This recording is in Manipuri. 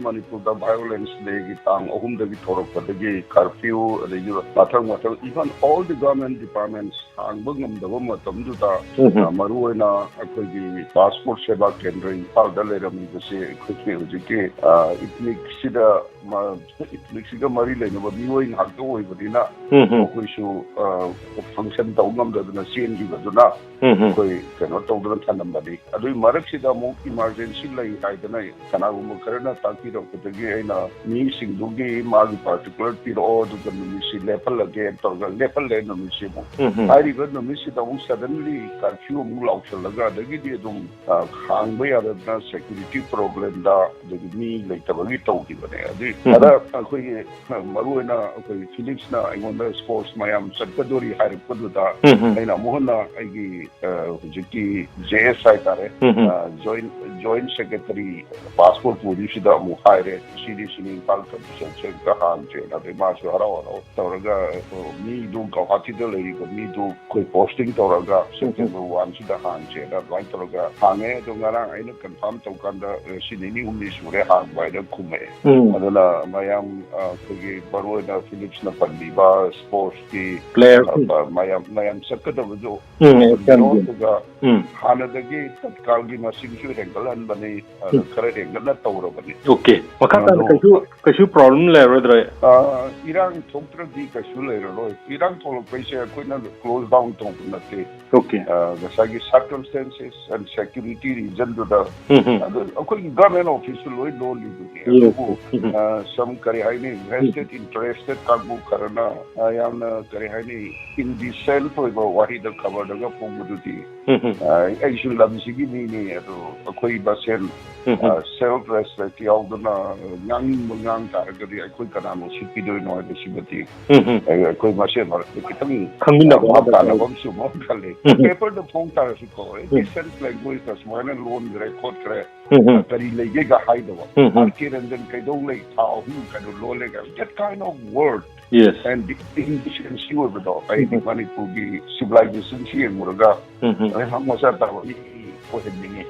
Manipur violence degi tang ahum dagi thorakpadagi curfew adagi mathang even all the government departments hangbang ngamdaba matamduda maru oina akoigi passport seva kendra impal da leramibase akoigi hojiki ethnic sida mari lenaba mioi ngakto oibadina akoisu function tawngam sen gibaduna koi kano tawdana thanambadi adui marak sida mo emergency lai haidana kanagum karana taki rakudagi aina mi singdugi magi particular piro du numisi level again torga level le numisi mo hari ga numisi da suddenly curfew mu lauchalaga dagi di dum khangba yadna security problem da dagi mi leitabagi tawdi bane adi ada akoi maruena akoi Felix na ingonda sports mayam sakadori haripadu aina mohna aigi hujiki JSI tare joint secretary passport police da mu haire CDC ni pal commission check ka han che na de ma so hara toraga mi du ka hati de lei ko mi du koi posting toraga September 1 si da han che da right toraga hange do ngara aina confirm to kan da sinini umni sure han bai da kume adala mayam kogi baro da Felix na pandiba sports ki player mayam sakata jo ga hanadagi tatkalgi masingsu rengalan bani kare rengal tawra bani okay wakata kashu problem le rodre irang thoktra di kashu le ro irang tholo paise koina close down to nate okay the sagi circumstances and security reason to the akoi government official loi no li some kare haini vested interested kabu karana ayam kare haini in the self wari the cover daga pomududi actually lamsigi ni ado akoi basen self respect yauduna ngang taragadi akoi kanamo sipido no sibati akoi basen mar kitami khangina ba na bom su mo khale paper the phone tar su ko decent language the small and loan record kare tari lege ga haido kirandan kai do lei thao hu kan lo le ga that kind of word yes and the English and sure with all I think when it will be civilization here muraga I have most of that for him